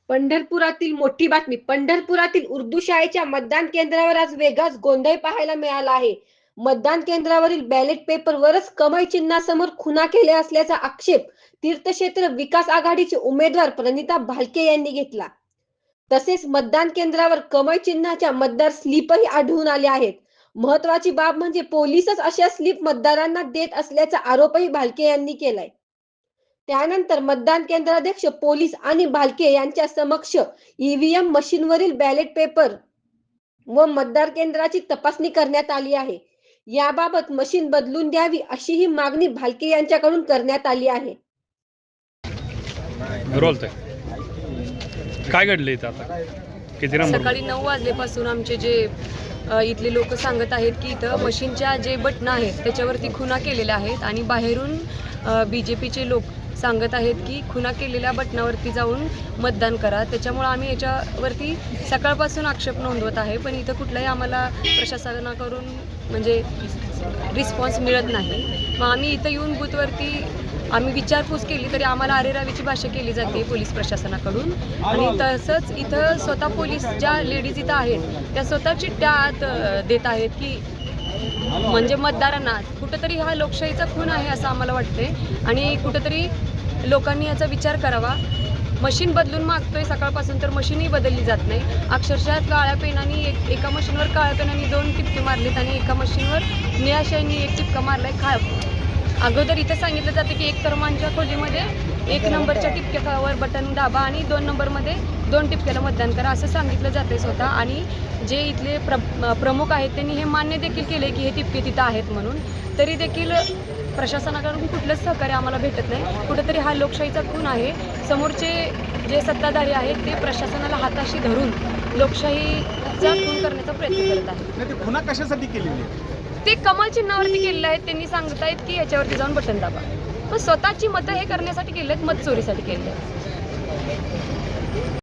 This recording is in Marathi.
पंढरपुरातील मोठी बातमी. पंढरपुरातील उर्दू शाळेच्या मतदान केंद्रावर आज वेगळाच गोंधळ पाहायला मिळाला आहे. मतदान केंद्रावरील बॅलेट पेपरवरच कमळ चिन्हासमोर खुणा केल्या असल्याचा आक्षेप तीर्थक्षेत्र विकास आघाडीचे उमेदवार प्रणिता भालके यांनी घेतला. तसेच मतदान केंद्रावर कमळ चिन्हाच्या मतदार स्लिपही आढळून आल्या आहेत. महत्वाची बाब म्हणजे पोलीसच अशा स्लिप मतदारांना देत असल्याचा आरोपही भालके यांनी केलाय. त्यानंतर मतदान केंद्राध्यक्ष, पोलीस आणि भालके यांच्या समक्ष ईव्हीएम मशीनवरील बॅलेट पेपर व मतदार केंद्राची तपासणी करण्यात आली आहे. याबाबत मशीन बदलून द्यावी अशीही मागणी भालके यांच्याकडून करण्यात आली आहे. काय घडलं इथं आता? किती नंबर? सकाळी 9 वाजल्यापासून आमचे जे इथले लोक सांगत आहेत की इथं मशीनच्या जे बटणं आहेत त्याच्यावरती खुणा केलेल्या आहेत आणि बाहेरून BJPचे लोक सांगत आहेत की खुणा केलेल्या बटणावरती जाऊन मतदान करा. त्याच्यामुळे आम्ही याच्यावरती सकाळपासून आक्षेप नोंदवत आहे, पण इथं कुठलाही आम्हाला प्रशासनाकडून म्हणजे रिस्पॉन्स मिळत नाही. मग आम्ही इथं येऊन बूथवरती आम्ही विचारपूस केली तरी आम्हाला अरेरावीची भाषा केली जाते पोलीस प्रशासनाकडून. आणि तसंच इथं स्वतः पोलीस ज्या लेडीज इथं आहेत त्या स्वतः चिठ्ठ्या आत देत आहेत की म्हणजे मतदारांना कुठंतरी हा लोकशाहीचा खून आहे असं आम्हाला वाटते. आणि कुठंतरी लोकांनी याचा विचार करावा. मशीन बदलून मागतोय सकाळपासून तर मशीनही बदलली जात नाही. अक्षरशः काळ्या पेनाने एका मशीनवर काळ्या पेनाने 2 टिपके मारलेत आणि एका मशीनवर निळ्या शाईने 1 टिपका मारलाय. अगोदर इथं सांगितलं जातं की 1 क्रमांकच्या खोलीमध्ये 1 नंबरच्या टिपक्यावर बटन दाबा आणि 2 नंबरमध्ये 2 टिपक्याला मतदान करा असं सांगितलं जातं स्वतः. आणि जे इथले प्रमुख आहेत त्यांनी हे मान्य देखील केले की हे टिपके तिथं आहेत म्हणून. तरी देखील प्रशासनाकडून कुठलंच सहकार्य आम्हाला भेटत नाही. कुठंतरी हा लोकशाहीचा खून आहे. समोरचे जे सत्ताधारी आहेत ते प्रशासनाला हाताशी धरून लोकशाहीचा खून करण्याचा प्रयत्न करत आहेत. ते खुणा कशासाठी केलेली आहे? ते कमळ चिन्हावरती केलेले आहेत. त्यांनी सांगत आहेत की याच्यावरती जाऊन बटन दाबा. पण स्वतःची मतं हे करण्यासाठी केले आहेत, मत चोरीसाठी केले आहेत.